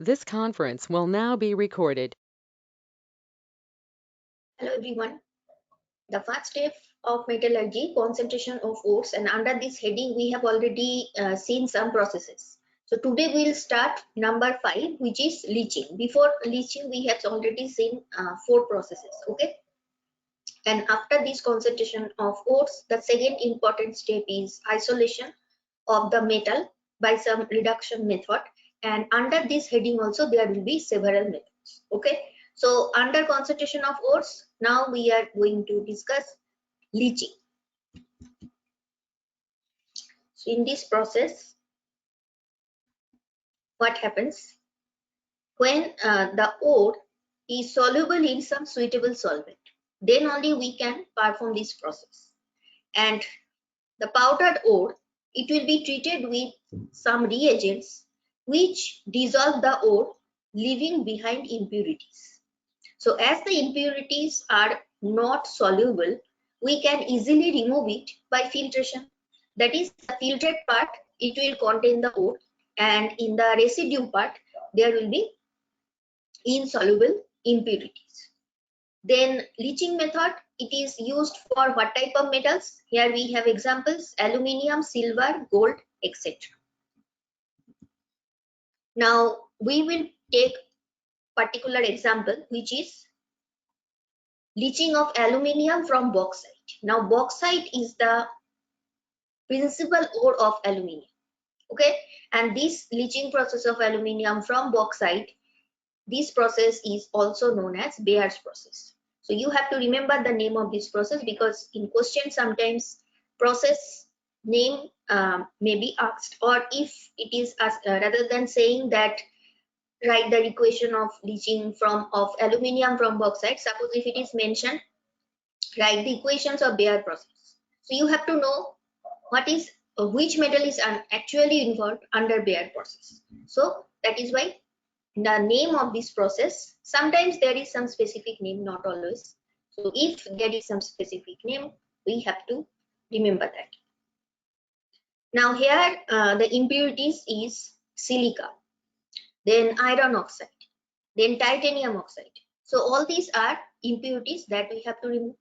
This conference will now be recorded. Hello everyone. The first step of metallurgy, concentration of ores, and under this heading we have already seen some processes. So today we'll start number 5, which is leaching. Before leaching we have already seen 4 processes. Okay. And after this concentration of ores, the second important step is isolation of the metal by some reduction method. And under this heading also there will be several methods. Okay. So under concentration of ores, now we are going to discuss leaching. So in this process, what happens when the ore is soluble in some suitable solvent, then only we can perform this process. And the powdered ore, it will be treated with some reagents which dissolve the ore, leaving behind impurities. So as the impurities are not soluble, we can easily remove it by filtration. That is, the filtered part, it will contain the ore, and in the residue part, there will be insoluble impurities. Then leaching method, it is used for what type of metals? Here we have examples: aluminium, silver, gold, etc. Now we will take particular example, which is leaching of aluminium from bauxite. Now bauxite is the principal ore of aluminium. Okay, and this leaching process of aluminium from bauxite, this process is also known as Bayer's process. So you have to remember the name of this process, because in question sometimes process name may be asked, or if it is rather than saying that write the equation of leaching of aluminium from bauxite, suppose if it is mentioned write the equations of Bayer process. So you have to know what is which metal is actually involved under Bayer process. So that is why the name of this process, sometimes there is some specific name, not always. So if there is some specific name, we have to remember that. Now here the impurities is silica, then iron oxide, then titanium oxide. So all these are impurities that we have to remove.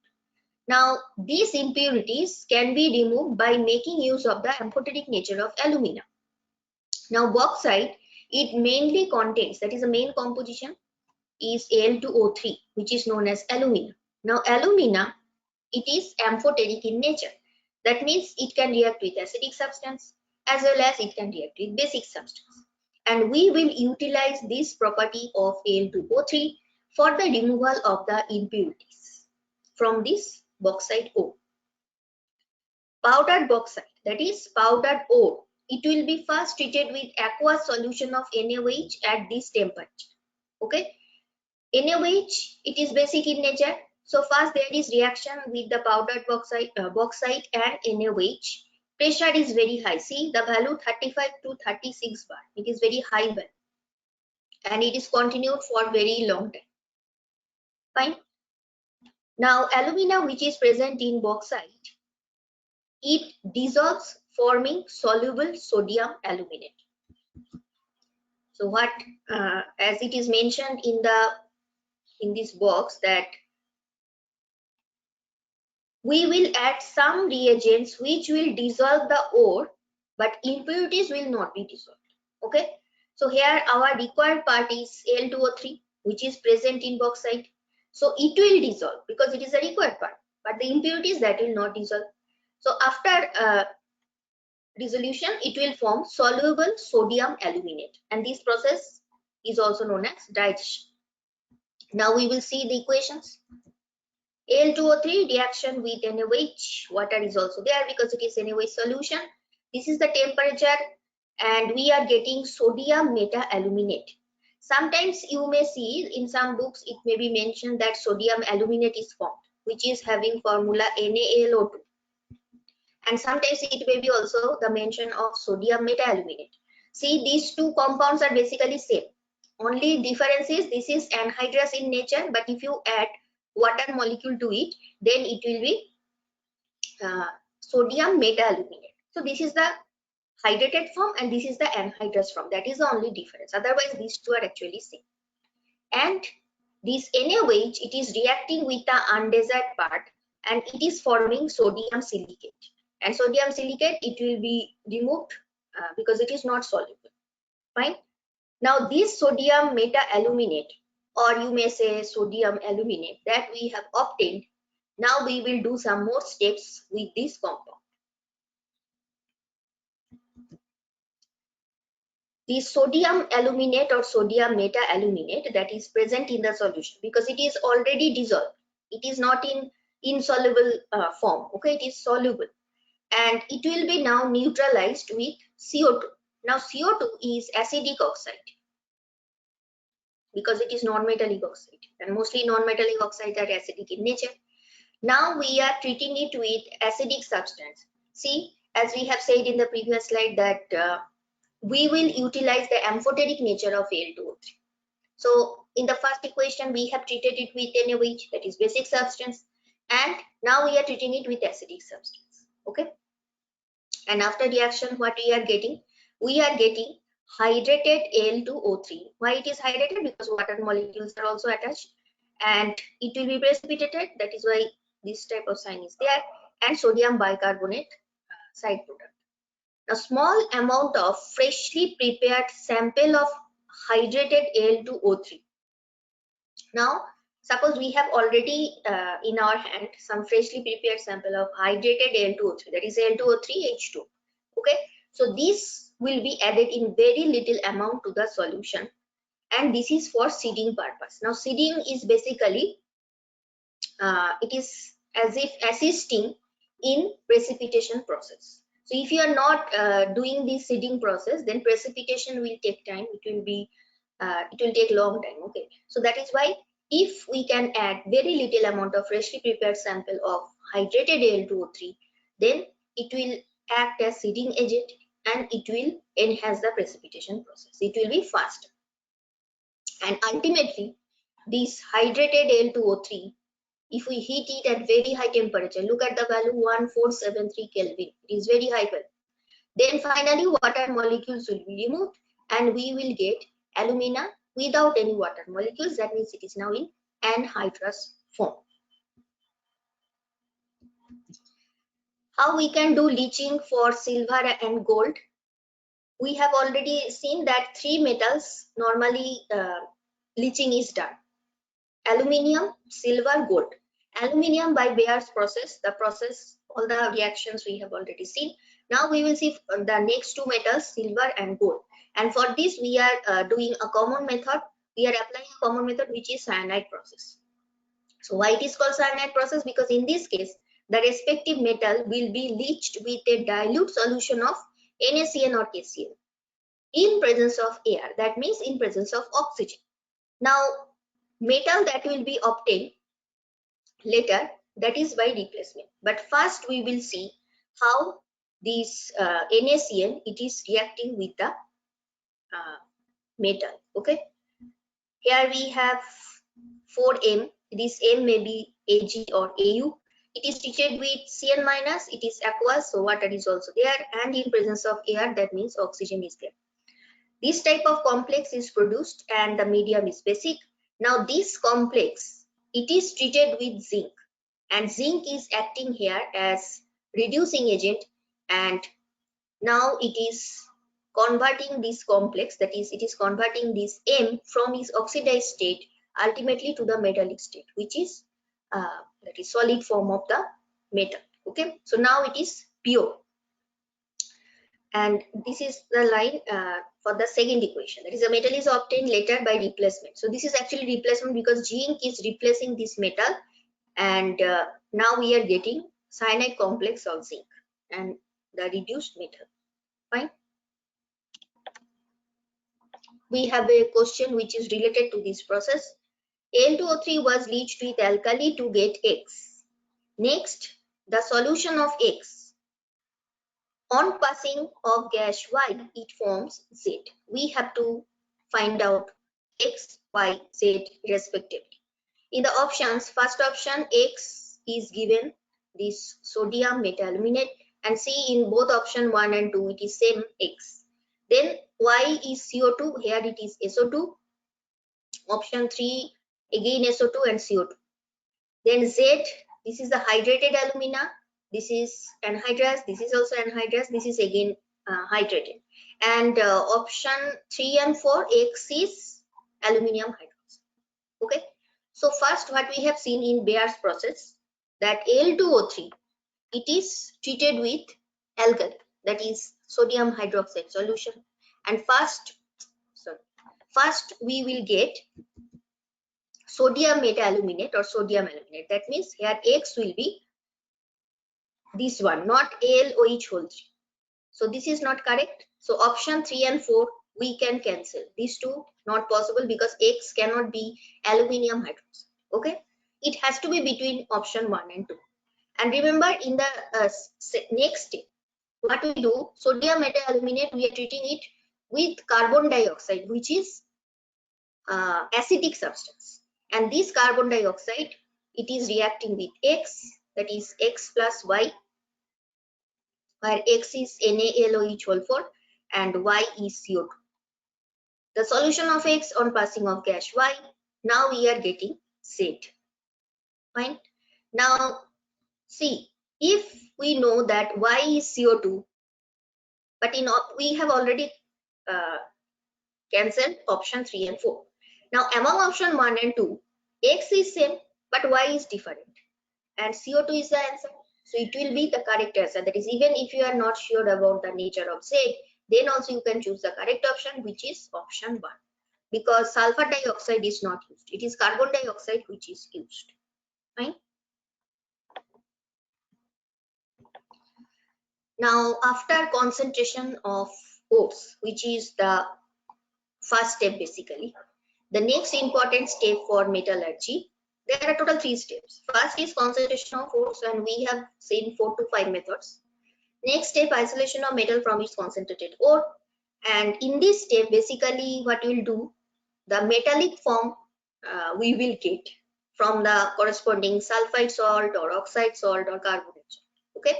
Now these impurities can be removed by making use of the amphoteric nature of alumina. Now bauxite, it mainly contains, that is the main composition is Al2O3, which is known as alumina. Now alumina, it is amphoteric in nature. That means it can react with acidic substance as well as it can react with basic substance. And we will utilize this property of Al2O3 for the removal of the impurities from this bauxite ore. Powdered bauxite, that is powdered ore, it will be first treated with aqueous solution of NaOH at this temperature. Okay, NaOH, it is basic in nature. So first there is reaction with the powdered bauxite and NaOH. Pressure is very high. See the value 35 to 36 bar. It is very high value, and it is continued for very long time. Fine. Now alumina, which is present in bauxite, it dissolves forming soluble sodium aluminate. So what, as it is mentioned in this box, that we will add some reagents which will dissolve the ore, but impurities will not be dissolved. Okay, so here our required part is Al2O3, which is present in bauxite. So it will dissolve because it is a required part, but the impurities, that will not dissolve. So after dissolution, it will form soluble sodium aluminate, and this process is also known as digestion. Now we will see the equations. Al2O3 reaction with NaOH, water is also there because it is NaOH solution. This is the temperature, and we are getting sodium meta-aluminate. Sometimes you may see in some books it may be mentioned that sodium aluminate is formed, which is having formula NaAlO2. And sometimes it may be also the mention of sodium meta-aluminate. See, these two compounds are basically same. Only difference is this is anhydrous in nature, but if you add water molecule to it, then it will be sodium meta-aluminate. So this is the hydrated form and this is the anhydrous form. That is the only difference. Otherwise, these two are actually same. And this NaOH, it is reacting with the undesired part and it is forming sodium silicate. And sodium silicate, it will be removed because it is not soluble. Fine. Now this sodium meta-aluminate, or you may say sodium aluminate, that we have obtained. Now we will do some more steps with this compound. The sodium aluminate or sodium meta-aluminate that is present in the solution, because it is already dissolved. It is not in insoluble form. Okay, it is soluble. And it will be now neutralized with CO2. Now CO2 is acidic oxide because it is non-metallic oxide, and mostly non-metallic oxides are acidic in nature. Now we are treating it with acidic substance. See, as we have said in the previous slide that we will utilize the amphoteric nature of Al2O3. So in the first equation we have treated it with NaOH, that is basic substance, and now we are treating it with acidic substance. Okay, and after reaction what we are getting? We are getting hydrated Al2O3. Why it is hydrated? Because water molecules are also attached and it will be precipitated. That is why this type of sign is there. And sodium bicarbonate side product. A small amount of freshly prepared sample of hydrated Al2O3. Now, suppose we have already in our hand some freshly prepared sample of hydrated Al2O3, that is Al2O3H2. Okay, so this will be added in very little amount to the solution, and this is for seeding purpose. Now, seeding is basically it is as if assisting in precipitation process. So if you are not doing this seeding process, then precipitation will take time. It will take long time. Okay, so that is why if we can add very little amount of freshly prepared sample of hydrated Al2O3, then it will act as seeding agent and it will enhance the precipitation process. It will be faster, and ultimately this hydrated Al2O3, if we heat it at very high temperature, look at the value 1473 Kelvin, it is very high value. Then finally water molecules will be removed and we will get alumina without any water molecules. That means it is now in anhydrous form. How we can do leaching for silver and gold? We have already seen that three metals normally leaching is done: aluminium, silver, gold. Aluminium by Bayer's process, all the reactions we have already seen. Now we will see the next two metals, silver and gold. And for this we are doing a common method. We are applying a common method which is cyanide process. So why it is called cyanide process? Because in this case the respective metal will be leached with a dilute solution of NaCN or KCl in presence of air. That means in presence of oxygen. Now metal that will be obtained later, that is by replacement. But first we will see how this NaCN, it is reacting with the metal. Okay, here we have 4M. This M may be Ag or Au. It is treated with Cn minus. It is aqueous, so water is also there, and in presence of air, that means oxygen is there. This type of complex is produced and the medium is basic. Now this complex, it is treated with zinc, and zinc is acting here as reducing agent, and now it is converting this complex, that is it is converting this M from its oxidized state ultimately to the metallic state, which is that is solid form of the metal. Okay, so now it is pure, and this is the line for the second equation, that is the metal is obtained later by replacement. So this is actually replacement because zinc is replacing this metal, and now we are getting cyanide complex of zinc and the reduced metal. Fine. We have a question which is related to this process. Al2O3 was leached with alkali to get X. Next, the solution of X. On passing of gas Y, it forms Z. We have to find out X, Y, Z respectively. In the options, first option X is given this sodium metaluminate, and see in both option 1 and 2 it is same X. Then Y is CO2, here it is SO2. Option 3 again SO2 and CO2. Then Z, this is the hydrated alumina, this is anhydrous, this is also anhydrous, this is again hydrated. And option 3 and 4 X is aluminium hydroxide. Okay, so first what we have seen in Bayer's process, that Al2O3, it is treated with alkali, that is sodium hydroxide solution, and first we will get sodium metaluminate or sodium aluminate. That means here X will be this one, not AlOH whole 3. So this is not correct. So option 3 and 4 we can cancel. These two not possible because X cannot be aluminium hydroxide. Okay, it has to be between option 1 and 2. And remember, in the next step, what we do, sodium metaluminate, we are treating it with carbon dioxide, which is acidic substance. And this carbon dioxide, it is reacting with X, that is X plus Y, where X is NaLOH whole 4 and Y is CO2. The solution of X on passing of gas Y, now we are getting Z. Fine. Now see, if we know that Y is CO2, but we have already cancelled option 3 and 4. Now among option 1 and 2, X is same but Y is different and CO2 is the answer. So it will be the correct answer. That is, even if you are not sure about the nature of Z, then also you can choose the correct option, which is option 1, because sulfur dioxide is not used. It is carbon dioxide which is used. Fine. Now after concentration of ores, which is the first step basically, the next important step for metallurgy, there are total 3 steps. First is concentration of ores, and we have seen 4 to 5 methods. Next step, isolation of metal from its concentrated ore. And in this step, basically what we'll do, the metallic form we will get from the corresponding sulfide salt or oxide salt or carbonate salt. Okay,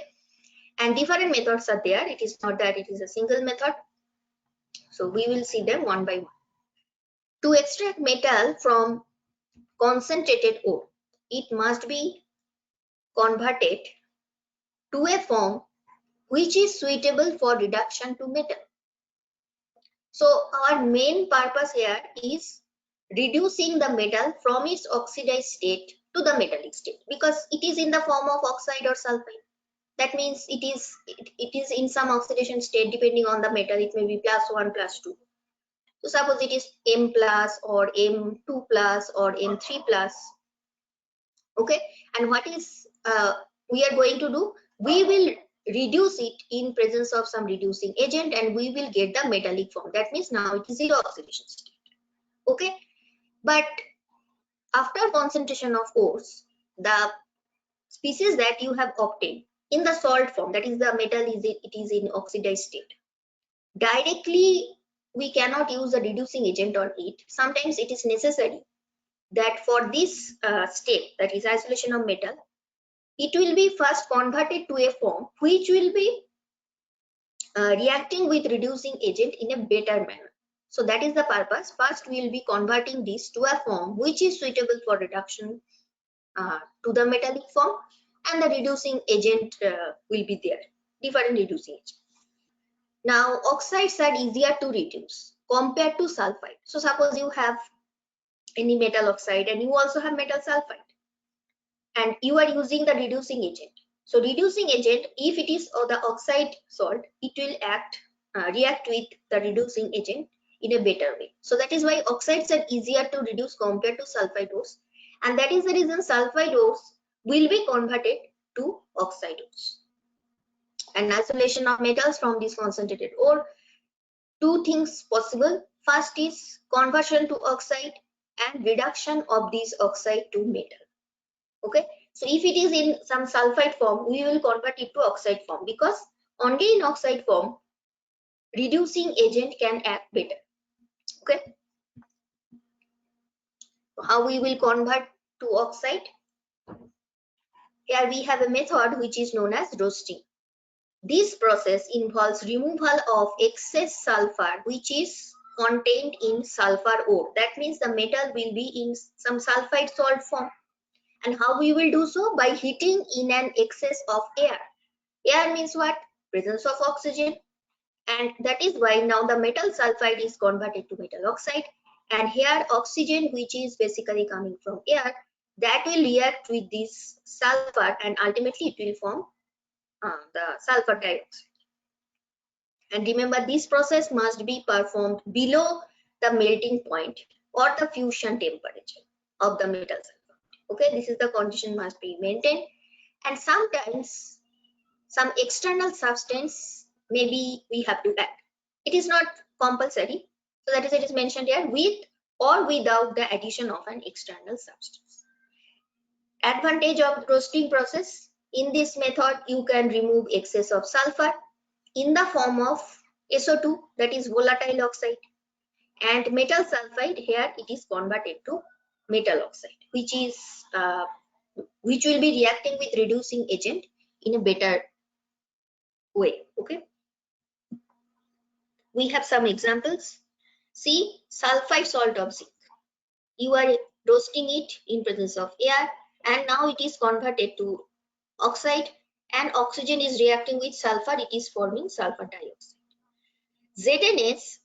and different methods are there. It is not that it is a single method. So we will see them one by one. To extract metal from concentrated ore, it must be converted to a form which is suitable for reduction to metal. So our main purpose here is reducing the metal from its oxidized state to the metallic state, because it is in the form of oxide or sulfide. That means it is in some oxidation state. Depending on the metal, it may be +1 +2. So suppose it is M plus or M2 plus or M3 plus. Okay, and what is we are going to do, we will reduce it in presence of some reducing agent and we will get the metallic form. That means now it is zero oxidation state. Okay, but after concentration of ores, the species that you have obtained in the salt form, that is the metal it is in oxidized state, directly we cannot use a reducing agent on it. Sometimes it is necessary that for this step, that is isolation of metal, it will be first converted to a form which will be reacting with reducing agent in a better manner. So that is the purpose. First we will be converting this to a form which is suitable for reduction to the metallic form, and the reducing agent will be there, different reducing agent. Now oxides are easier to reduce compared to sulfide. So suppose you have any metal oxide and you also have metal sulfide, and you are using the reducing agent. So reducing agent, if it is the oxide salt, it will react with the reducing agent in a better way. So that is why oxides are easier to reduce compared to sulfide ores, and that is the reason sulfide ores will be converted to oxide ores. And isolation of metals from this concentrated ore, two things possible. First is conversion to oxide and reduction of this oxide to metal. Okay, so if it is in some sulfide form, we will convert it to oxide form, because only in oxide form reducing agent can act better. Okay, so how we will convert to oxide? Here we have a method which is known as roasting. This process involves removal of excess sulfur which is contained in sulfur ore. That means the metal will be in some sulfide salt form. And how we will do so? By heating in an excess of air. Air means what? Presence of oxygen. And that is why now the metal sulfide is converted to metal oxide. And here oxygen, which is basically coming from air, that will react with this sulfur and ultimately it will form the sulfur dioxide. And remember, this process must be performed below the melting point or the fusion temperature of the metal sulfide. Okay, this is the condition must be maintained. And sometimes some external substance maybe we have to add. It is not compulsory. So that is it is mentioned here, with or without the addition of an external substance. Advantage of roasting process. In this method, you can remove excess of sulfur in the form of SO2, that is volatile oxide, and metal sulfide. Here it is converted to metal oxide, which will be reacting with reducing agent in a better way. Okay, we have some examples. See, sulfide salt of zinc. You are roasting it in presence of air, and now it is converted to oxide, and oxygen is reacting with sulfur. It is forming sulfur dioxide. ZnS.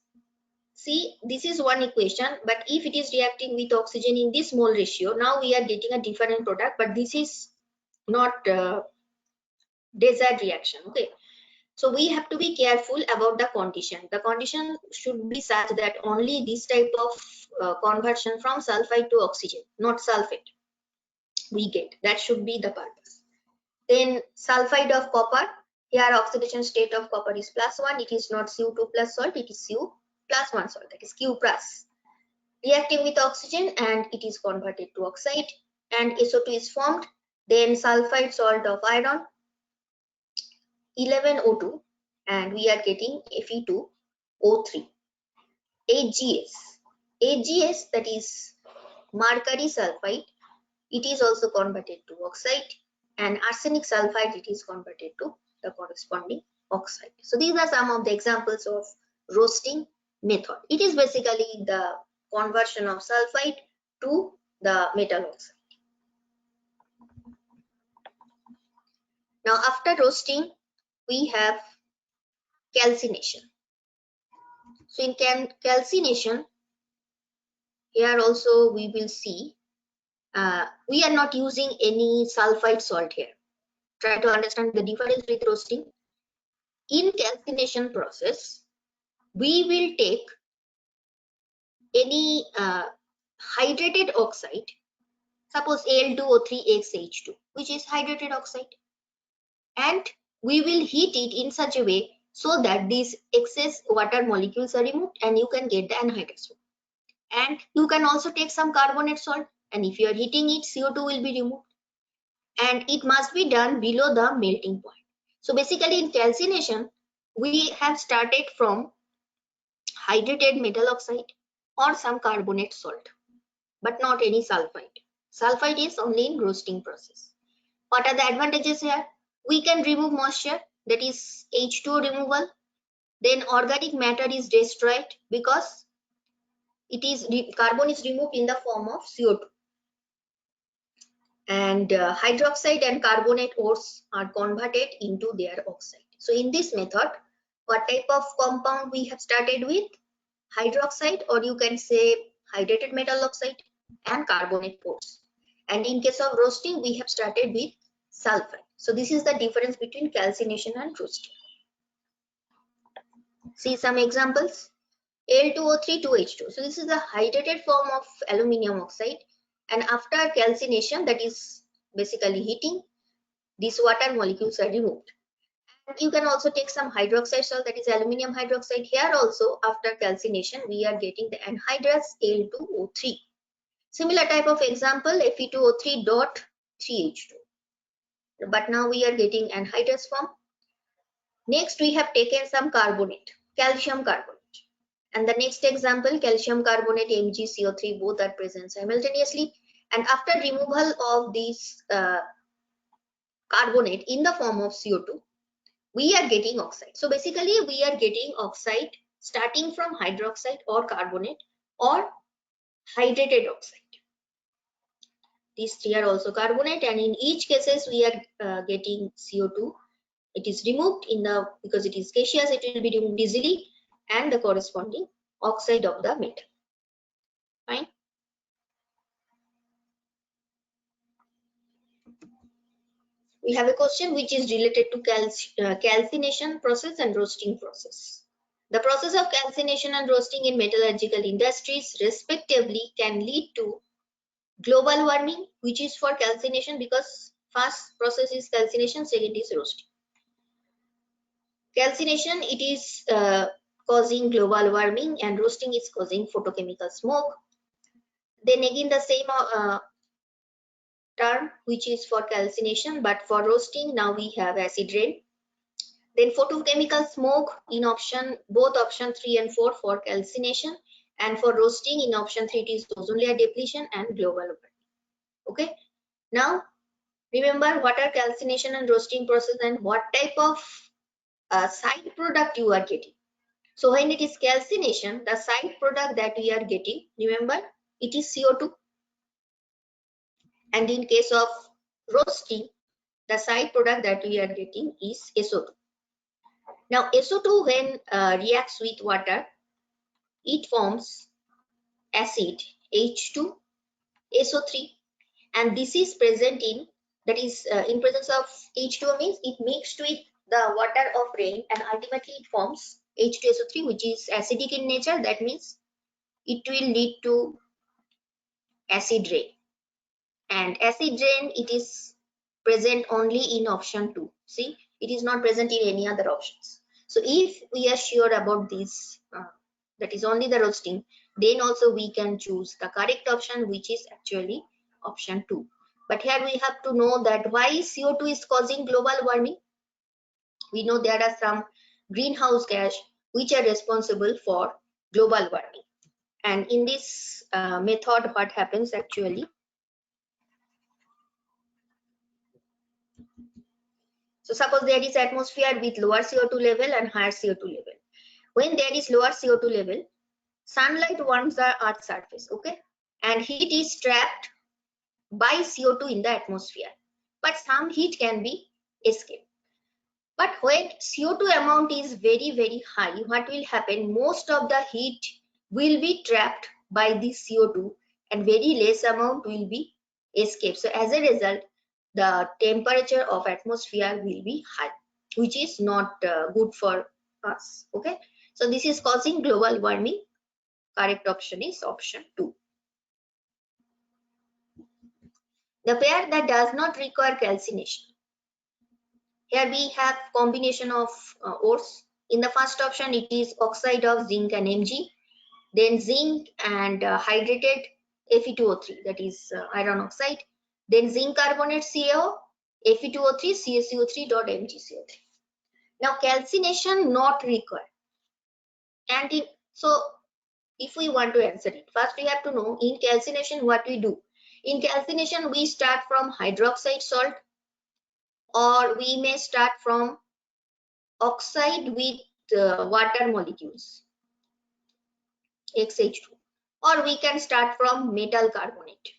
See, this is one equation, but if it is reacting with oxygen in this mole ratio, now we are getting a different product, but this is not desired reaction. Okay, so we have to be careful about the condition. The condition should be such that only this type of conversion from sulfide to oxygen, not sulfate, we get. That should be the purpose. Then sulfide of copper. Here oxidation state of copper is +1. It is not Cu2 plus salt, it is Cu plus 1 salt, that is Q plus. Reacting with oxygen and it is converted to oxide and SO2 is formed. Then sulfide salt of iron, 11O2, and we are getting Fe2O3. HGS. HGS, that is mercury sulfide, it is also converted to oxide, and arsenic sulfide, it is converted to the corresponding oxide. So these are some of the examples of roasting method. It is basically the conversion of sulfide to the metal oxide. Now after roasting, we have calcination. So in calcination, here also we will see we are not using any sulfide salt here. Try to understand the difference with roasting. In calcination process, we will take any hydrated oxide, suppose Al2O3xH2, which is hydrated oxide, and we will heat it in such a way so that these excess water molecules are removed and you can get the anhydrous form. And you can also take some carbonate salt, and if you are heating it, CO2 will be removed, and it must be done below the melting point. So basically in calcination, we have started from hydrated metal oxide or some carbonate salt, but not any sulfide. Sulfide is only in roasting process. What are the advantages here? We can remove moisture, that is H2O removal. Then organic matter is destroyed because it is carbon is removed in the form of CO2. And hydroxide and carbonate ores are converted into their oxide. So in this method, what type of compound we have started with? Hydroxide, or you can say hydrated metal oxide and carbonate ores. And in case of roasting, we have started with sulfide. So this is the difference between calcination and roasting. See some examples. Al2O3 2H2. So this is the hydrated form of aluminium oxide, and after calcination, that is basically heating, these water molecules are removed. And you can also take some hydroxide salt, that is aluminium hydroxide. Here also after calcination, we are getting the anhydrous Al2O3. Similar type of example, Fe2O3 dot 3H2. But now we are getting anhydrous form. Next we have taken some carbonate, calcium carbonate. And the next example, calcium carbonate, MgCO3, both are present simultaneously. And after removal of these carbonate in the form of CO2, we are getting oxide. So basically we are getting oxide starting from hydroxide or carbonate or hydrated oxide. These three are also carbonate, and in each cases we are getting CO2. It is removed in the, because it is gaseous, it will be removed easily, and the corresponding oxide of the metal. Fine. We have a question which is related to calcination process and roasting process. The process of calcination and roasting in metallurgical industries respectively can lead to global warming, which is for calcination, because first process is calcination, second is roasting. Calcination, it is causing global warming, and roasting is causing photochemical smoke. Then again the same term which is for calcination, but for roasting now we have acid rain. Then photochemical smoke in option, both option 3 and 4 for calcination, and for roasting in option 3 it is ozone layer depletion and global warming. Okay, now remember what are calcination and roasting process and what type of side product you are getting. So when it is calcination, the side product that we are getting, remember, it is CO2, and in case of roasting, the side product that we are getting is SO2. Now SO2 when reacts with water, it forms acid H2SO3, and this is present in, that is in presence of H2O means it mixed with the water of rain, and ultimately it forms H2SO3, which is acidic in nature. That means it will lead to acid rain, and acid rain, it is present only in option 2. See, it is not present in any other options. So if we are sure about this, that is only the roasting, then also we can choose the correct option, which is actually option 2. But here we have to know that why CO2 is causing global warming. We know there are some greenhouse gas which are responsible for global warming, and in this method what happens actually, so suppose there is atmosphere with lower CO2 level and higher CO2 level. When there is lower CO2 level, sunlight warms the earth's surface, okay, and heat is trapped by CO2 in the atmosphere, but some heat can be escaped. But when CO2 amount is very high, what will happen? Most of the heat will be trapped by the CO2 and very less amount will be escaped. So as a result, the temperature of atmosphere will be high, which is not good for us. Okay, so this is causing global warming. Correct option is option 2. The pair that does not require calcination. Here we have combination of ores. In the first option, it is oxide of zinc and Mg, then zinc and hydrated Fe2O3, that is iron oxide, then zinc carbonate CaO, Fe2O3, CaCO3.MgCO3. Now calcination not required. And so if we want to answer it, first we have to know in calcination what we do. In calcination we start from hydroxide salt, or we may start from oxide with water molecules, XH2, or we can start from metal carbonate.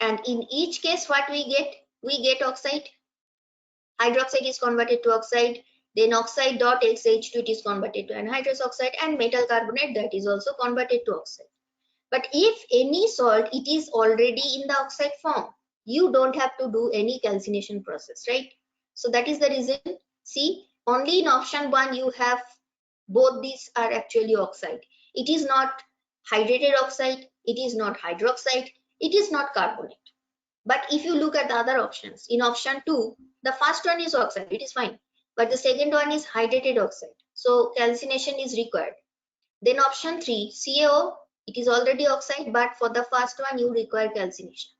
And in each case what we get oxide. Hydroxide is converted to oxide, then oxide dot XH2 it is converted to anhydrous oxide, and metal carbonate, that is also converted to oxide. But if any salt, it is already in the oxide form, you don't have to do any calcination process, right? So that is the reason. See, only in option 1 you have both these are actually oxide. It is not hydrated oxide, it is not hydroxide, it is not carbonate. But if you look at the other options, in option 2, the first one is oxide, it is fine. But the second one is hydrated oxide. So calcination is required. Then option 3, CaO, it is already oxide, but for the first one you require calcination.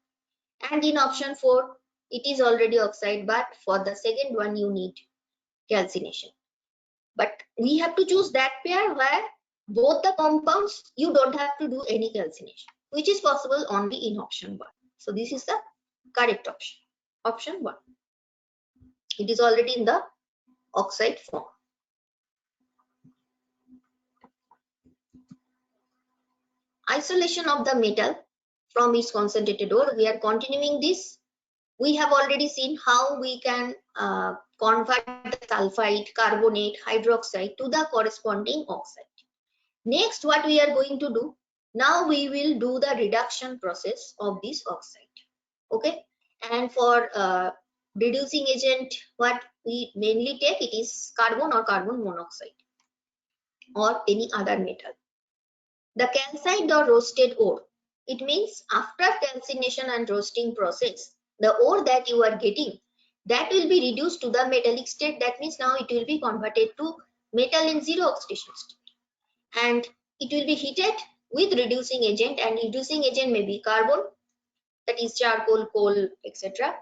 And in option 4, it is already oxide, but for the second one you need calcination. But we have to choose that pair where both the compounds you don't have to do any calcination, which is possible only in option 1. So this is the correct option. Option 1. It is already in the oxide form. Isolation of the metal from its concentrated ore. We are continuing this. We have already seen how we can convert the sulfide, carbonate, hydroxide to the corresponding oxide. Next, what we are going to do, now we will do the reduction process of this oxide. Okay, and for reducing agent, what we mainly take, it is carbon or carbon monoxide or any other metal. The calcined or roasted ore, it means after calcination and roasting process, the ore that you are getting, that will be reduced to the metallic state. That means now it will be converted to metal in zero oxidation state, and it will be heated with reducing agent, and reducing agent may be carbon, that is charcoal, coal, etc.,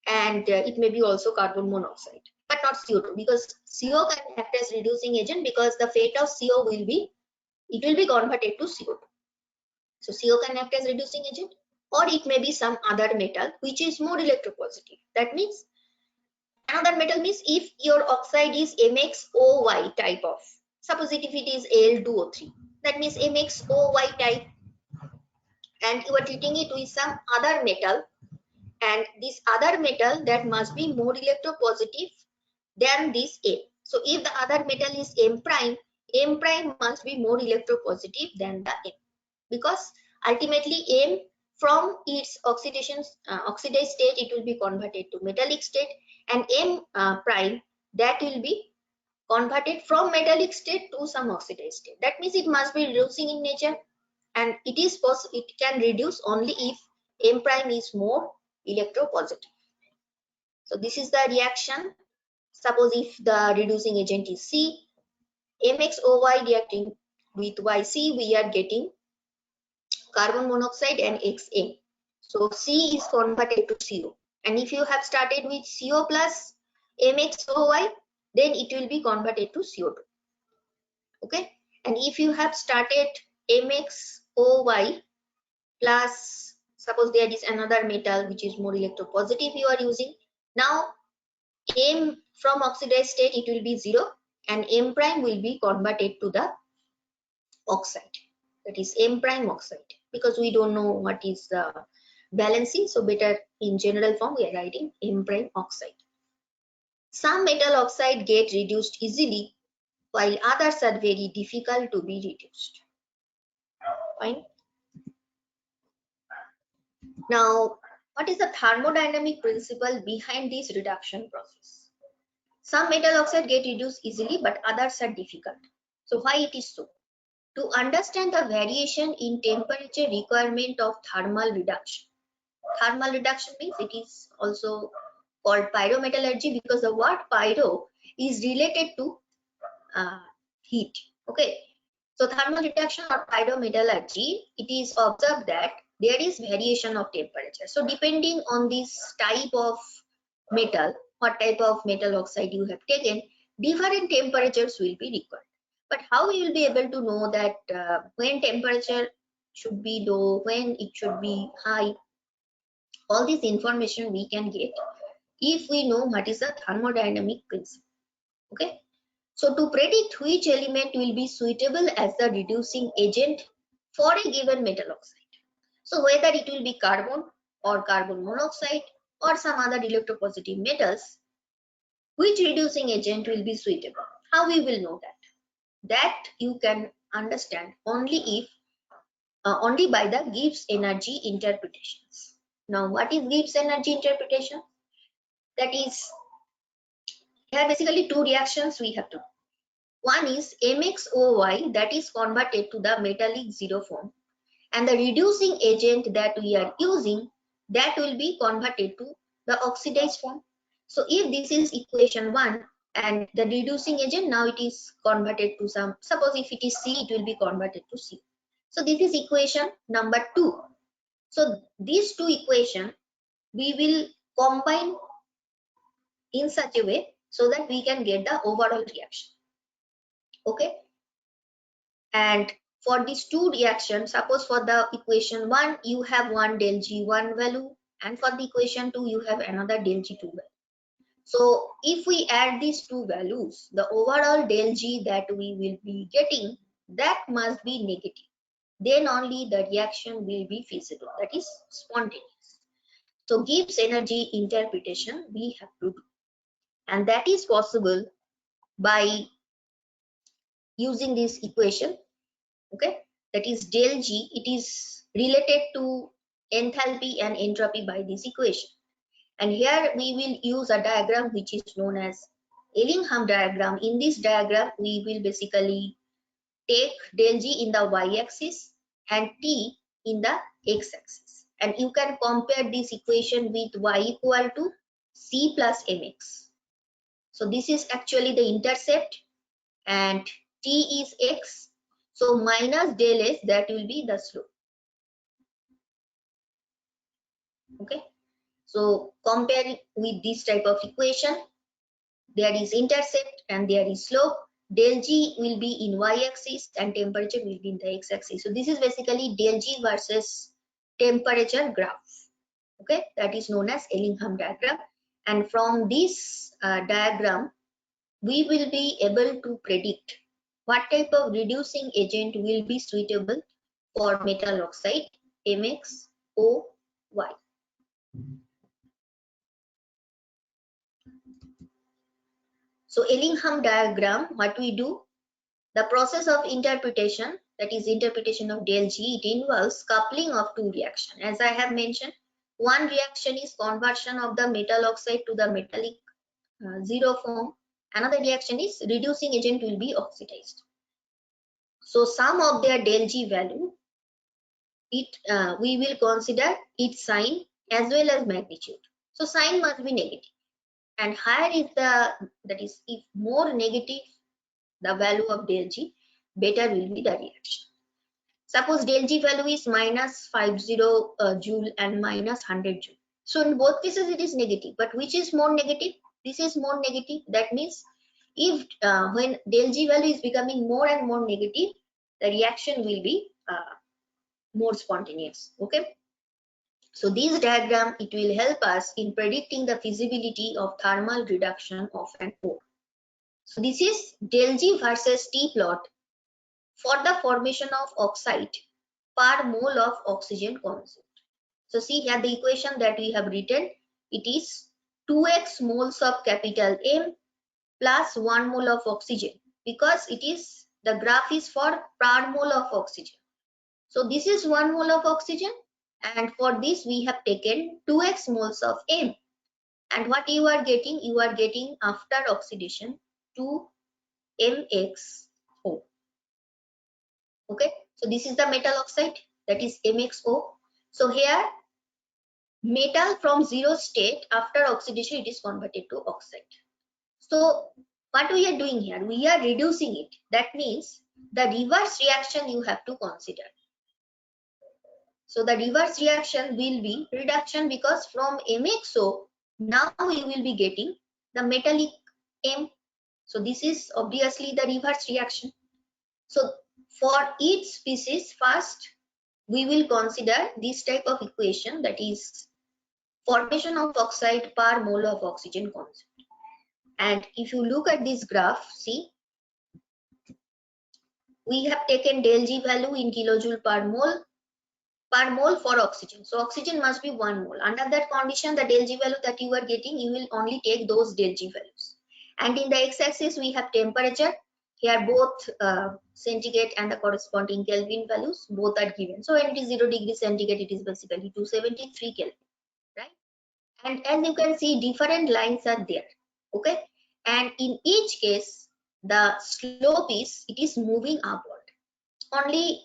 and it may be also carbon monoxide, but not CO2, because CO can act as reducing agent, because the fate of CO will be, it will be converted to CO2. So CO can act as reducing agent, or it may be some other metal which is more electropositive. That means another metal means if your oxide is MXOY type of, suppose if it is Al2O3, that means MXOY type, and you are treating it with some other metal, and this other metal that must be more electropositive than this M. So if the other metal is M prime must be more electropositive than the M, because ultimately M from its oxidized state, it will be converted to metallic state, and M prime, that will be converted from metallic state to some oxidized state. That means it must be reducing in nature, and it is possible, it can reduce only if M prime is more electropositive. So this is the reaction. Suppose if the reducing agent is C, MXOY reacting with YC, we are getting carbon monoxide and XM. So C is converted to CO. And if you have started with CO plus MXOY, then it will be converted to CO2. Okay. And if you have started MXOY plus, suppose there is another metal which is more electropositive you are using. Now M from oxidized state, it will be 0, and M prime will be converted to the oxide, that is M prime oxide, because we don't know what is the balancing, so better in general form we are writing M prime oxide. Some metal oxide get reduced easily, while others are very difficult to be reduced. Fine. Now, what is the thermodynamic principle behind this reduction process? Some metal oxide get reduced easily, but others are difficult. So why it is so? To understand the variation in temperature requirement of thermal reduction. Thermal reduction means it is also called pyrometallurgy, because the word pyro is related to heat. Okay. So thermal reduction or pyrometallurgy, it is observed that there is variation of temperature. So depending on this type of metal, what type of metal oxide you have taken, different temperatures will be required. But how you will be able to know that when temperature should be low, when it should be high? All this information we can get if we know what is the thermodynamic principle. Okay. So to predict which element will be suitable as the reducing agent for a given metal oxide. So whether it will be carbon or carbon monoxide or some other electropositive metals, which reducing agent will be suitable? How we will know that? That you can understand only if only by the Gibbs energy interpretations. Now, what is Gibbs energy interpretation? That is, there are basically two reactions we have to do. One is MXOY, that is converted to the metallic zero form, and the reducing agent that we are using, that will be converted to the oxidized form. So if this is equation 1, and the reducing agent, now it is converted to some, suppose if it is C, it will be converted to C. So this is equation number 2. So these two equations we will combine in such a way so that we can get the overall reaction. Okay. And for these two reactions, suppose for the equation 1, you have one del G1 value, and for the equation 2 you have another del G2 value. So if we add these two values, the overall del G that we will be getting, that must be negative. Then only the reaction will be feasible, that is spontaneous. So Gibbs energy interpretation we have to do, and that is possible by using this equation. Okay, that is del G, it is related to enthalpy and entropy by this equation. And here we will use a diagram which is known as Ellingham diagram. In this diagram, we will basically take del G in the y-axis and T in the x-axis. And you can compare this equation with y equal to C plus mx. So this is actually the intercept and T is x. So minus del S, that will be the slope. Okay. So compare with this type of equation. There is intercept and there is slope. Del G will be in y-axis and temperature will be in the x-axis. So this is basically del G versus temperature graph. Okay, that is known as Ellingham diagram. And from this diagram, we will be able to predict what type of reducing agent will be suitable for metal oxide MXOY. So Ellingham diagram, what we do, the process of interpretation, that is interpretation of del G, it involves coupling of two reactions. As I have mentioned, one reaction is conversion of the metal oxide to the metallic zero form. Another reaction is reducing agent will be oxidized. So sum of their del G value, we will consider its sign as well as magnitude. So sign must be negative, and higher is the, that is if more negative the value of del G, better will be the reaction. Suppose del G value is minus 50 joule and minus 100 joule. So in both cases it is negative, but which is more negative? This is more negative. That means if when del G value is becoming more and more negative, the reaction will be more spontaneous. Okay. So this diagram, it will help us in predicting the feasibility of thermal reduction of an ore. So this is del G versus T plot for the formation of oxide per mole of oxygen consumed. So see here the equation that we have written, it is 2x moles of capital M plus 1 mole of oxygen, because it is, the graph is for per mole of oxygen. So this is 1 mole of oxygen, and for this we have taken 2x moles of M. And what you are getting after oxidation 2 MXO. Okay, so this is the metal oxide, that is MXO. So here metal from zero state, after oxidation it is converted to oxide. So what we are doing here, we are reducing it. That means the reverse reaction you have to consider. So the reverse reaction will be reduction, because from MXO now we will be getting the metallic M. So this is obviously the reverse reaction. So for each species, first we will consider this type of equation, that is formation of oxide per mole of oxygen consumed. And if you look at this graph, see, we have taken del G value in kilojoule per mole for oxygen. So oxygen must be 1 mole. Under that condition, the del G value that you are getting, you will only take those del G values. And in the x-axis, we have temperature. Here both centigrade and the corresponding Kelvin values, both are given. So when it is 0 degrees centigrade, it is basically 273 Kelvin, right? And as you can see, different lines are there. Okay, and in each case the slope is, it is moving upward. Only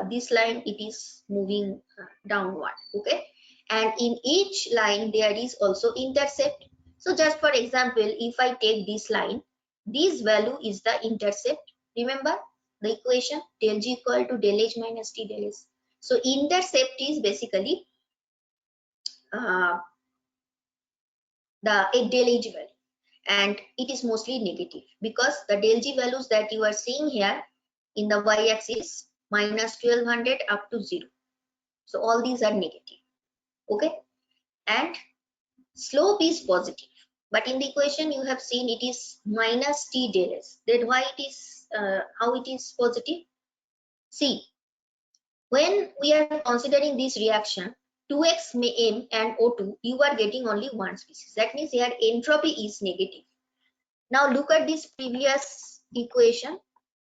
this line it is moving downward. Okay, and in each line there is also intercept. So just for example, if I take this line, this value is the intercept. Remember the equation, del G equal to del H minus T del S. So intercept is basically the del H value, and it is mostly negative, because the del G values that you are seeing here in the y-axis, minus 1200 up to 0. So all these are negative. Okay, and slope is positive. But in the equation you have seen it is minus T del S. Then why it is, how it is positive? See, when we are considering this reaction, 2x M and O2, you are getting only one species. That means here entropy is negative. Now look at this previous equation.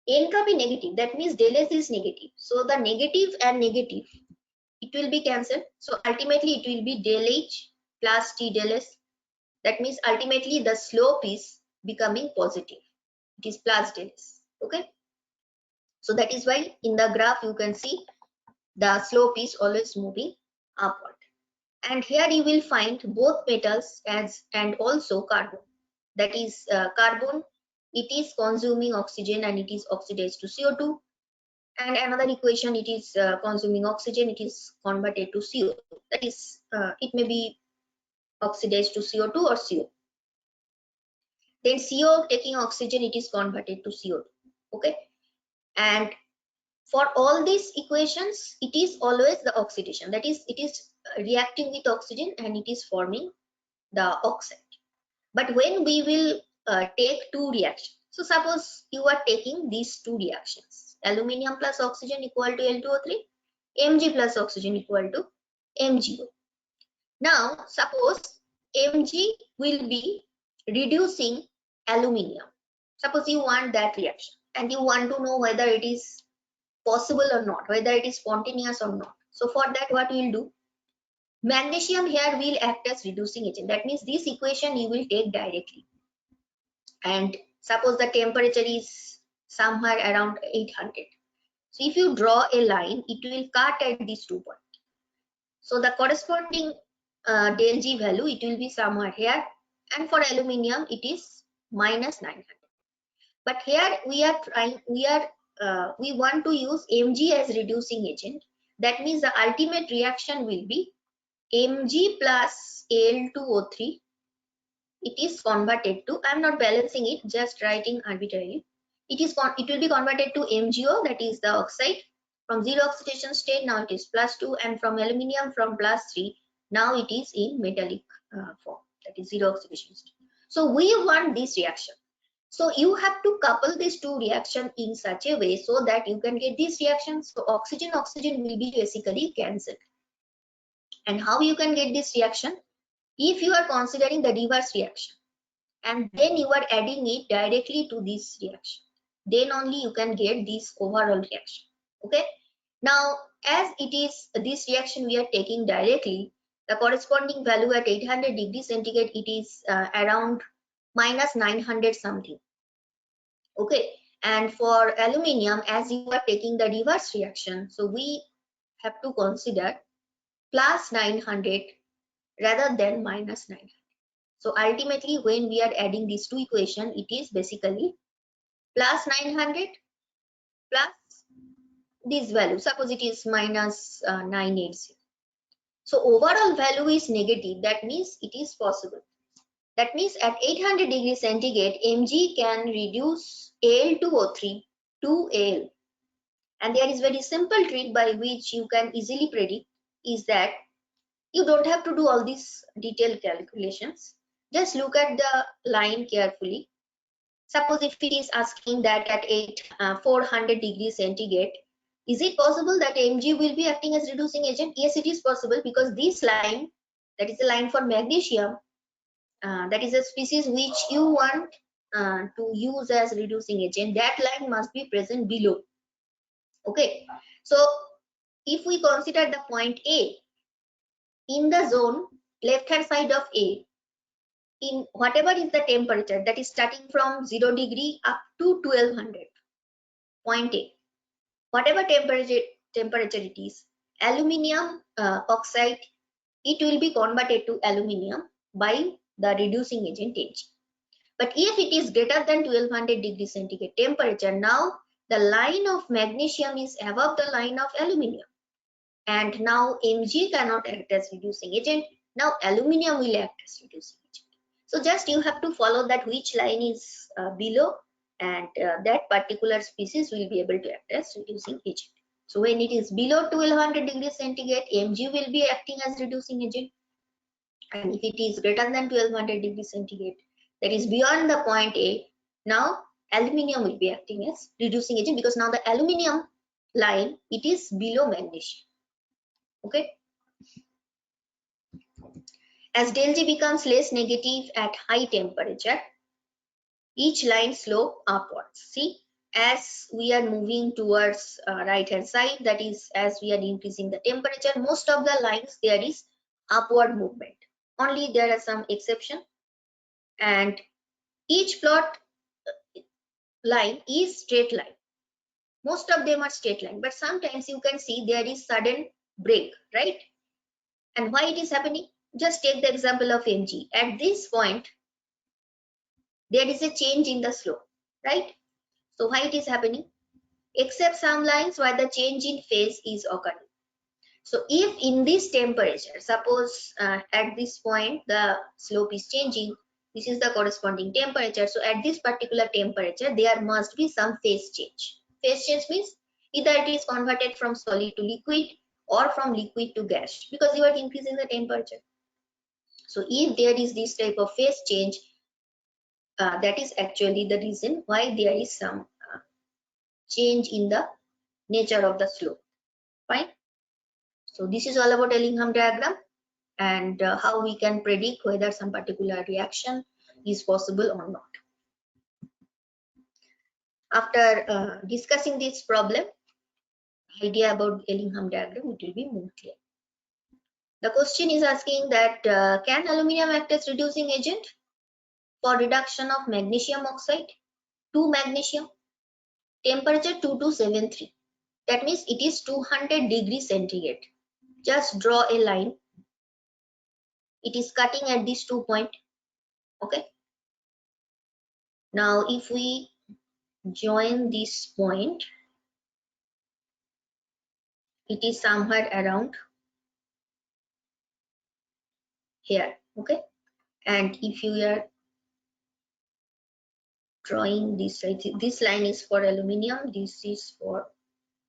Entropy negative, that means del S is negative. So the negative and negative, it will be cancelled. So ultimately it will be del H plus T del S. That means ultimately the slope is becoming positive. It is plus del S. Okay. So that is why in the graph you can see the slope is always moving upward. And here you will find both metals as and also carbon. That is carbon, it is consuming oxygen and it is oxidized to CO2. And another equation, it is consuming oxygen, it is converted to CO. That is, it may be oxidized to CO2 or CO. Then CO taking oxygen, it is converted to CO2. Okay. And for all these equations, it is always the oxidation. That is, it is reacting with oxygen and it is forming the oxide. But when we will take two reactions, so suppose you are taking these two reactions, aluminium plus oxygen equal to L2O3, Mg plus oxygen equal to MgO. Now suppose Mg will be reducing aluminium. Suppose you want that reaction and you want to know whether it is possible or not, whether it is spontaneous or not. So for that, what we will do? Magnesium here will act as reducing agent. That means this equation you will take directly. And suppose the temperature is somewhere around 800. So if you draw a line, it will cut at these 2 points. So the corresponding del G value, it will be somewhere here. And for aluminium, it is minus 900. But here we are trying, we want to use Mg as reducing agent. That means the ultimate reaction will be Mg plus Al2O3. It is converted to, I am not balancing it, just writing arbitrarily. It will be converted to MgO, that is the oxide. From 0 oxidation state, now it is +2, and from aluminium from +3, now it is in metallic form, that is 0 oxidation state. So we want this reaction. So you have to couple these two reactions in such a way so that you can get this reaction. So oxygen will be basically cancelled. And how you can get this reaction? If you are considering the reverse reaction and then you are adding it directly to this reaction, then only you can get this overall reaction. Okay. Now, as it is this reaction we are taking directly, the corresponding value at 800 degrees centigrade, it is around minus 900 something. Okay. And for aluminium, as you are taking the reverse reaction, so we have to consider plus 900 rather than minus 900. So ultimately, when we are adding these two equations, it is basically plus 900 plus this value. Suppose it is minus 980. So overall value is negative. That means it is possible. That means at 800 degrees centigrade, Mg can reduce Al2O3 to Al. And there is very simple trick by which you can easily predict is that you don't have to do all these detailed calculations. Just look at the line carefully. Suppose if it is asking that at 400 degrees centigrade, is it possible that Mg will be acting as reducing agent? Yes, it is possible, because this line, that is the line for magnesium, that is a species which you want to use as reducing agent, that line must be present below. Okay, so if we consider the point A, in the zone left hand side of A, in whatever is the temperature, that is starting from 0 degree up to 1200, point A, whatever temperature it is, aluminium oxide, it will be converted to aluminium by the reducing agent Mg. But if it is greater than 1200 degrees centigrade temperature, now the line of magnesium is above the line of aluminium, and now Mg cannot act as reducing agent. Now aluminium will act as reducing agent. So just you have to follow that which line is below, and that particular species will be able to act as reducing agent. So when it is below 1200 degrees centigrade, Mg will be acting as reducing agent. And if it is greater than 1200 degrees centigrade, that is beyond the point A, now aluminium will be acting as reducing agent, because now the aluminium line, it is below magnesium. Okay. As del G becomes less negative at high temperature, each line slope upwards. See, as we are moving towards right hand side, that is as we are increasing the temperature, most of the lines there is upward movement. Only there are some exception, and each plot line is straight line. Most of them are straight line, but sometimes you can see there is sudden break, right? And why it is happening? Just take the example of Mg. At this point, there is a change in the slope, right? So why it is happening? Except some lines where the change in phase is occurring. So if in this temperature, suppose at this point the slope is changing, this is the corresponding temperature. So at this particular temperature, there must be some phase change. Phase change means either it is converted from solid to liquid or from liquid to gas, because you are increasing the temperature. So if there is this type of phase change, that is actually the reason why there is some change in the nature of the slope. Fine. So this is all about Ellingham diagram, and how we can predict whether some particular reaction is possible or not. After discussing this problem, idea about Ellingham diagram, it will be more clear. The question is asking that can aluminium act as reducing agent for reduction of magnesium oxide to magnesium? Temperature 2273. That means it is 200 degrees centigrade. Just draw a line. It is cutting at these 2 points. Okay. Now if we join this point, it is somewhere around here. Okay. And if you are drawing this side, this line is for aluminium, this is for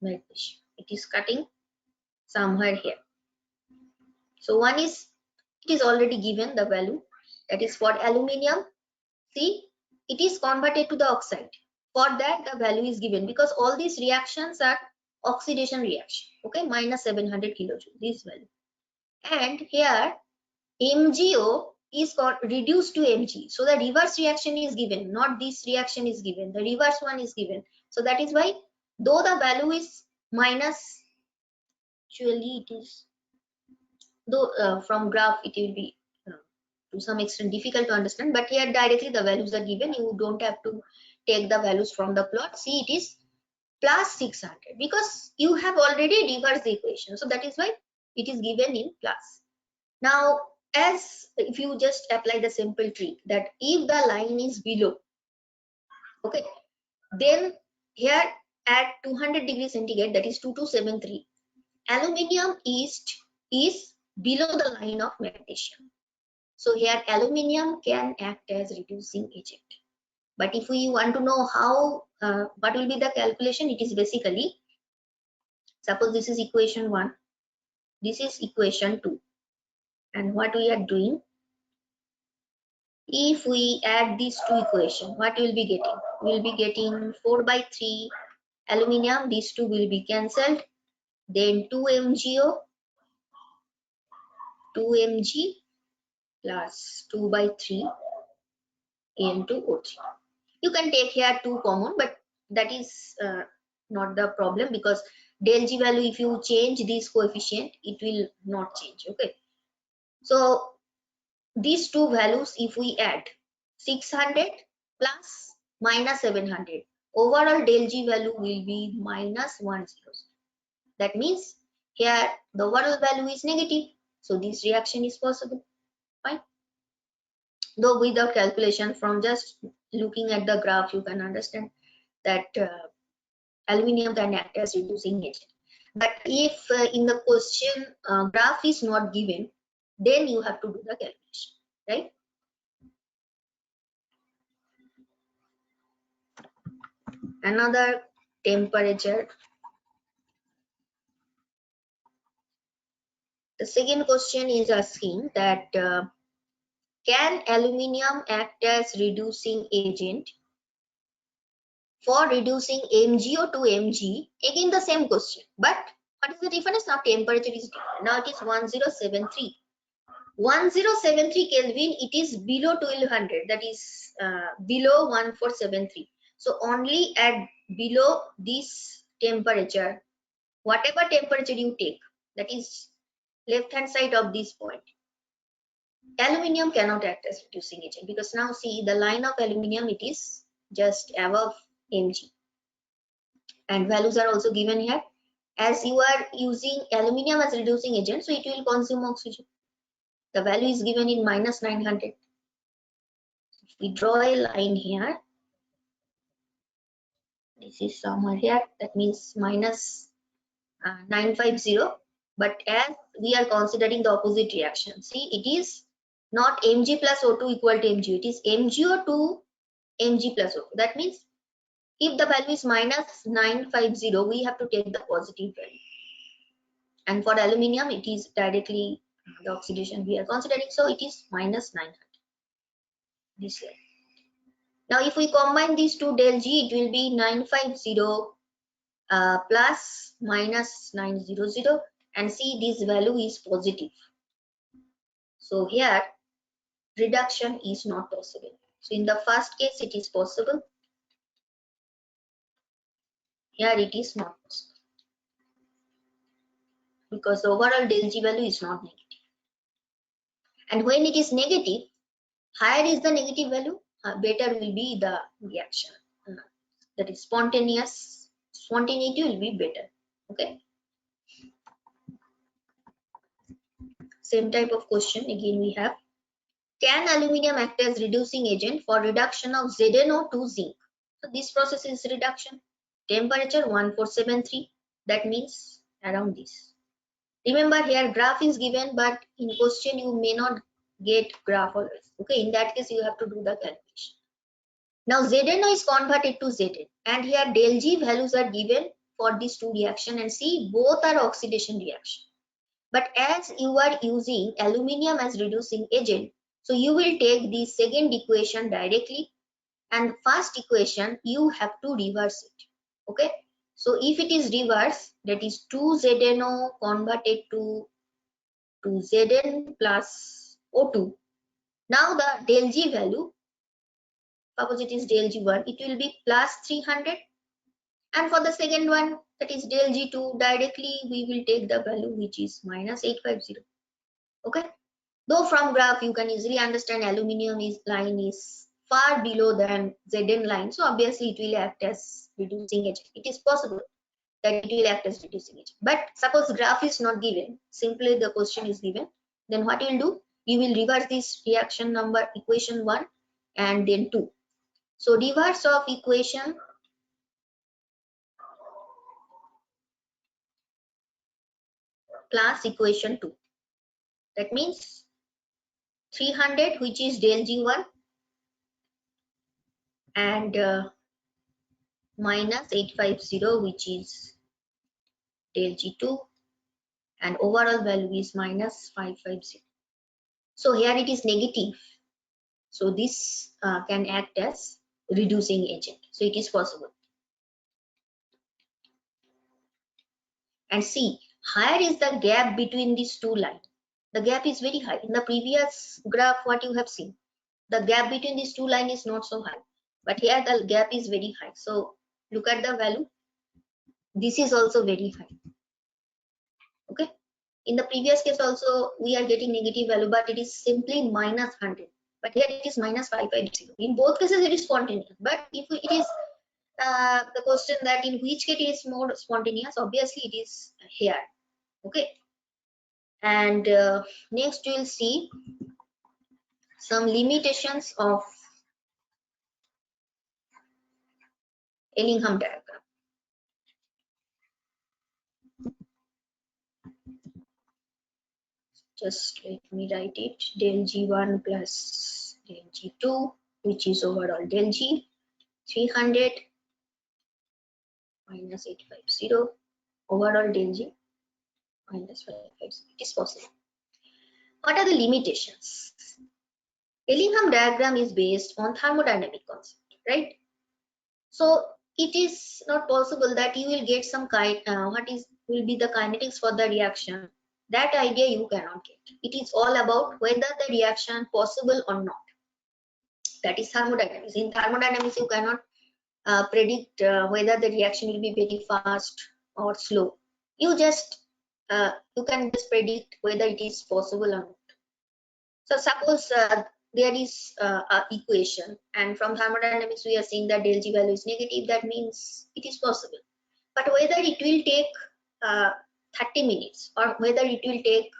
magnesium. It is cutting somewhere here. So one is, it is already given the value, that is for aluminium. See, it is converted to the oxide. For that the value is given, because all these reactions are oxidation reaction. Okay, minus 700 kilojoule, this value. And here MgO is reduced to Mg. So the reverse reaction is given, not this reaction is given, the reverse one is given. So that is why, though the value is minus, actually it is, though from graph it will be to some extent difficult to understand, but here directly the values are given. You don't have to take the values from the plot. See, it is plus 600, because you have already reversed the equation. So that is why it is given in plus. Now, as if you just apply the simple trick, that if the line is below, okay, then here at 200 degrees centigrade, that is 2273, aluminium is below the line of magnesium. So here aluminium can act as reducing agent. But if we want to know how, what will be the calculation, it is basically, suppose this is equation 1, this is equation 2, and what we are doing, if we add these two equations, what we will be getting? We will be getting 4/3 aluminium, these two will be cancelled, then 2 Mg plus 2/3 into O3. You can take here 2 common, but that is not the problem, because del G value, if you change this coefficient, it will not change. Okay. So these two values, if we add 600 plus minus 700, overall del G value will be minus 100. That means here the overall value is negative. So this reaction is possible. Fine. Though without calculation, from just looking at the graph, you can understand that aluminium can act as reducing agent. But if in the question graph is not given, then you have to do the calculation, right? Another temperature The second question is asking that can aluminium act as reducing agent for reducing MgO to Mg? Again the same question, but what is the difference? Now temperature is different. Now it is 1073. 1073 Kelvin, it is below 1200, that is below 1473. So only at below this temperature, whatever temperature you take, that is left hand side of this point, aluminium cannot act as reducing agent, because now see the line of aluminium, it is just above Mg, and values are also given here. As you are using aluminium as reducing agent, so it will consume oxygen. The value is given in minus 900. If we draw a line here, this is somewhere here, that means minus 950. But as we are considering the opposite reaction, see it is not Mg plus O2 equal to MgO, it is MgO to Mg plus O2. That means if the value is minus 950, we have to take the positive value. And for aluminium, it is directly the oxidation we are considering, so it is minus 900. This here. Now if we combine these two, del G, it will be 950 plus minus 900, and see this value is positive. So here reduction is not possible. So in the first case it is possible, here it is not possible, because the overall del G value is not negative. And when it is negative, higher is the negative value, better will be the reaction. That is spontaneity will be better. Okay. Same type of question again we have. Can aluminium act as reducing agent for reduction of ZnO to zinc? So this process is reduction. Temperature 1473. That means around this. Remember here graph is given, but in question you may not get graph always. Okay, in that case you have to do the calculation. Now ZnO is converted to Zn, and here del G values are given for these two reactions, and see both are oxidation reaction. But as you are using aluminium as reducing agent, so you will take the second equation directly, and first equation you have to reverse it. Okay, so if it is reverse, that is 2ZnO converted to Zn plus O2. Now the del G value, suppose it is del G1, it will be plus 300, and for the second one, that is del G2, directly we will take the value which is minus 850. Okay, though from graph you can easily understand aluminium line is far below than Zn line, so obviously it will act as reducing agent. It is possible that it will act as reducing agent, but suppose graph is not given, simply the question is given, then what you will do, you will reverse this reaction number, equation 1 and then 2. So reverse of equation plus equation 2, that means 300, which is del G1, and minus 850, which is del G2, and overall value is minus 550. So here it is negative, so this can act as reducing agent, so it is possible. And see, higher is the gap between these two lines. The gap is very high. In the previous graph what you have seen, the gap between these two lines is not so high, but here the gap is very high. So look at the value, this is also very high. Okay, in the previous case also we are getting negative value, but it is simply minus 100, but here it is minus 550. In both cases it is spontaneous, but if it is the question that in which case it is more spontaneous, obviously it is here. Okay, and next we will see some limitations of Ellingham diagram. Just let me write it, del G1 plus del G2, which is overall del G, 300 minus 850, overall del G minus 5. It is possible. What are the limitations? Ellingham diagram is based on thermodynamic concept, right? So it is not possible that you will get some kind, will be the kinetics for the reaction. That idea you cannot get. It is all about whether the reaction possible or not. That is thermodynamics. In thermodynamics, you cannot predict whether the reaction will be very fast or slow. You can just predict whether it is possible or not. So suppose there is a equation, and from thermodynamics we are seeing that del G value is negative. That means it is possible. But whether it will take 30 minutes or whether it will take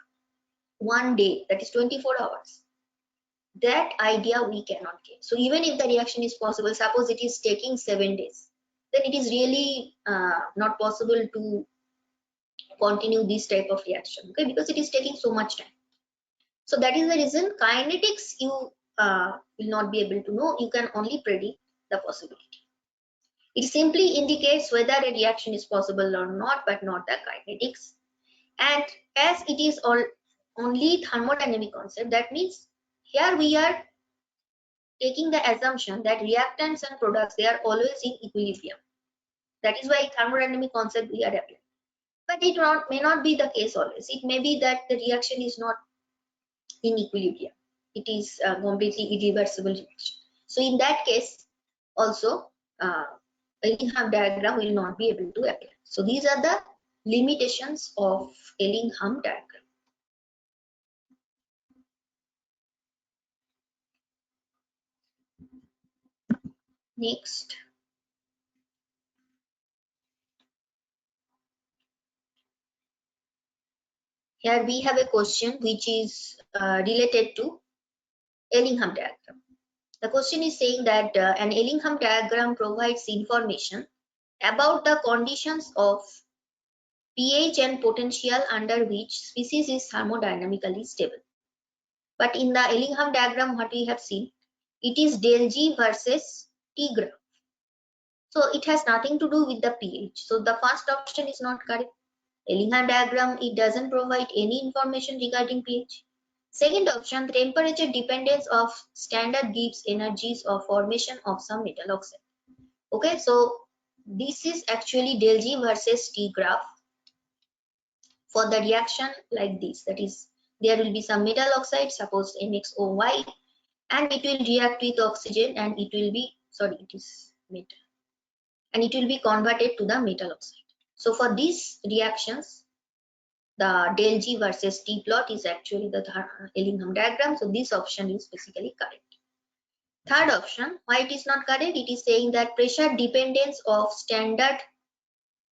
1 day, that is 24 hours, that idea we cannot get. So even if the reaction is possible, suppose it is taking 7 days, then it is really not possible to continue this type of reaction, okay, because it is taking so much time. So that is the reason kinetics you will not be able to know. You can only predict the possibility. It simply indicates whether a reaction is possible or not, but not the kinetics. And as it is only thermodynamic concept, that means here we are taking the assumption that reactants and products, they are always in equilibrium. That is why thermodynamic concept we are applying. But it may not be the case always. It may be that the reaction is not in equilibrium. It is a completely irreversible reaction. So in that case, also Ellingham diagram will not be able to apply. So these are the limitations of Ellingham diagram. Next, here we have a question which is related to Ellingham diagram. The question is saying that an Ellingham diagram provides information about the conditions of pH and potential under which species is thermodynamically stable. But in the Ellingham diagram, what we have seen, it is del G versus T graph. So it has nothing to do with the pH. So the first option is not correct. Ellingham diagram, it doesn't provide any information regarding pH. Second option, temperature dependence of standard gives energies of formation of some metal oxide. Okay, so this is actually del G versus T graph for the reaction like this. That is, there will be some metal oxide, suppose MXOY, and it will react with oxygen and it will be, sorry, it is metal, and it will be converted to the metal oxide. So for these reactions, the del G versus T plot is actually the Ellingham diagram. So this option is basically correct. Third option, why it is not correct? It is saying that pressure dependence of standard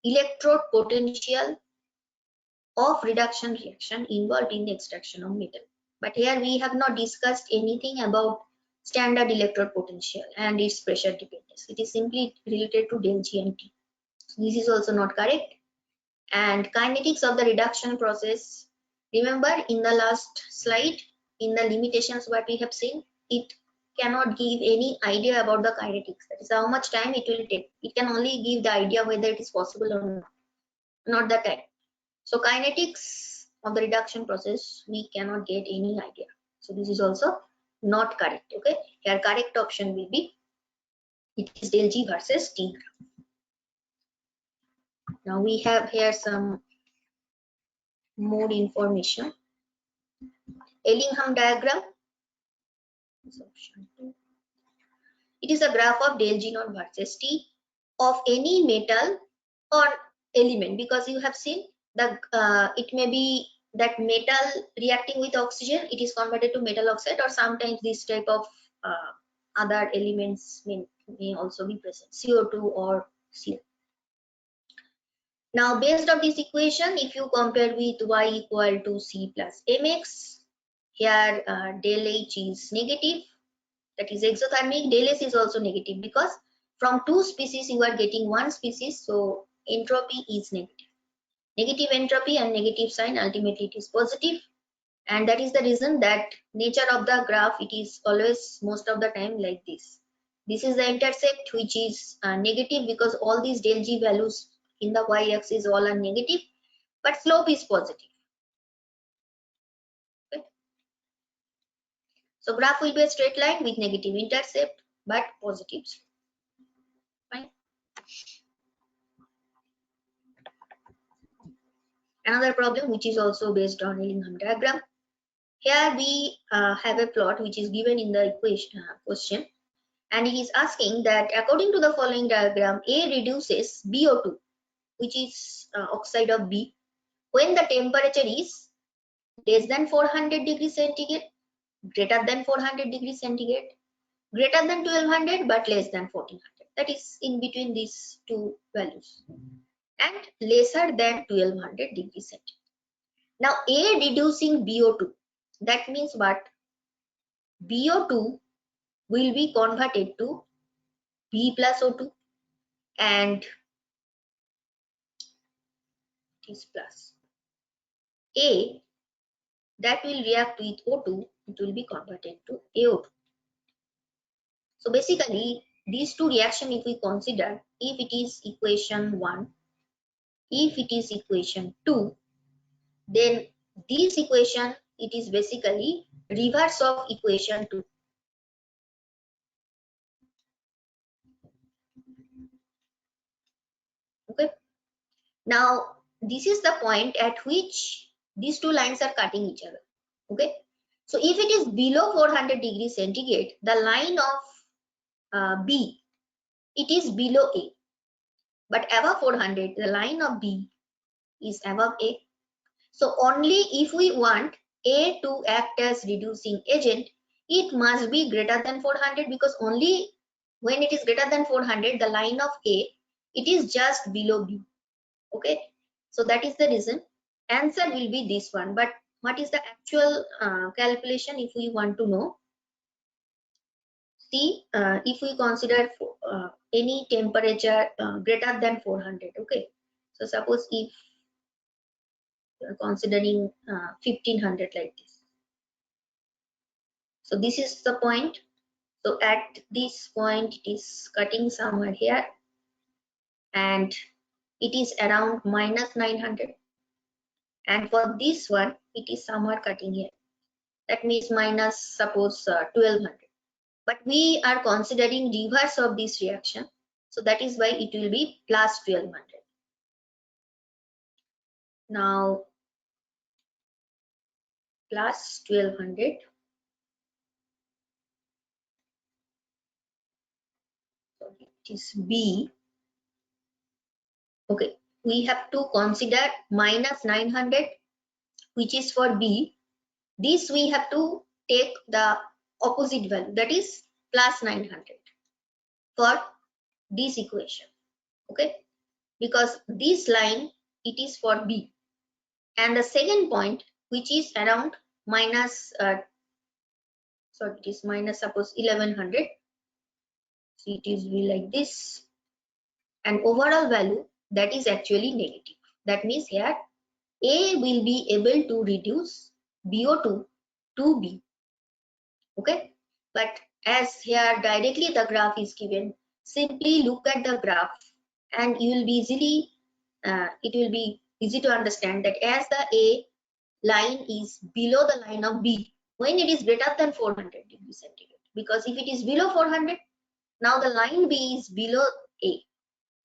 electrode potential of reduction reaction involved in the extraction of metal. But here we have not discussed anything about standard electrode potential and its pressure dependence. It is simply related to del G and T. So this is also not correct. And kinetics of the reduction process, remember in the last slide, in the limitations what we have seen, it cannot give any idea about the kinetics. That is how much time it will take. It can only give the idea whether it is possible or not the time. So kinetics of the reduction process, we cannot get any idea. So this is also not correct. Okay, here correct option will be, it is del G versus T. Now we have here some more information. Ellingham diagram. It is a graph of del G naught versus T of any metal or element, because you have seen that it may be that metal reacting with oxygen, it is converted to metal oxide, or sometimes this type of other elements may also be present, CO2 or Cl. Now based on this equation, if you compare with y equal to C plus mx, here del H is negative, that is exothermic. Del S is also negative because from two species you are getting one species, so entropy is negative. Negative entropy and negative sign, ultimately it is positive, and that is the reason that nature of the graph, it is always most of the time like this. This is the intercept which is negative because all these del G values in the y-axis all are negative, but slope is positive. Okay. So graph will be a straight line with negative intercept but positive slope. Fine. Another problem which is also based on Ellingham diagram. Here we have a plot which is given in the equation question, and it is asking that according to the following diagram, A reduces BO2, which is oxide of B, when the temperature is less than 400 degrees centigrade, greater than 400 degrees centigrade, greater than 1200 but less than 1400. That is in between these two values, and lesser than 1200 degrees centigrade. Now A reducing BO2, that means what? BO2 will be converted to B plus O2, and it is plus. A that will react with O2, it will be converted to AO2. So basically these two reactions, if we consider, if it is equation 1, if it is equation 2, then this equation, it is basically reverse of equation 2. Okay. Now this is the point at which these two lines are cutting each other. Okay. So if it is below 400 degrees centigrade, the line of B, it is below A, but above 400, the line of B is above A. So only if we want A to act as reducing agent, it must be greater than 400, because only when it is greater than 400, the line of A, it is just below B. Okay, so that is the reason. Answer will be this one, but what is the actual calculation if we want to know? See, if we consider any temperature greater than 400, okay, so suppose if considering 1500 like this, so this is the point. So at this point it is cutting somewhere here, and it is around minus 900, and for this one it is somewhere cutting here, that means minus suppose 1200, but we are considering reverse of this reaction, so that is why it will be plus 1200. Now plus 1200, so it is B. Okay, we have to consider minus 900, which is for B. This we have to take the opposite value, that is plus 900 for this equation. Okay, because this line, it is for B, and the second point, which is around minus so it is minus suppose 1100, so it is be like this, and overall value, that is actually negative. That means here A will be able to reduce BO2 to B. Okay, but as here directly the graph is given, simply look at the graph and you will be easily it will be easy to understand that as the A line is below the line of B when it is greater than 400 degrees centigrade, because if it is below 400, now the line B is below A,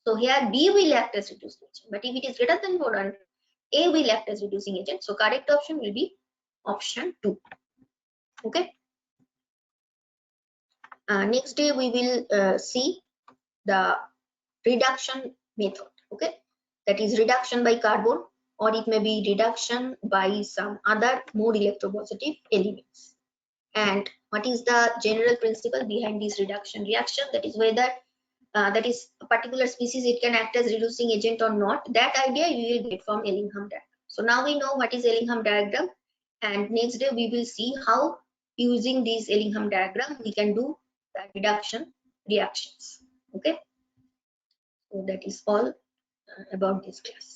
so here B will act as reducing agent, but if it is greater than 400, A will act as reducing agent, so correct option will be option 2. Okay. Next day we will see the reduction method. Okay, that is reduction by carbon, or it may be reduction by some other more electropositive elements, and what is the general principle behind this reduction reaction, that is whether that is a particular species it can act as reducing agent or not. That idea you will get from Ellingham diagram. So now we know what is Ellingham diagram, and next day we will see how using this Ellingham diagram we can do the reduction reactions. Okay, so that is all about this class.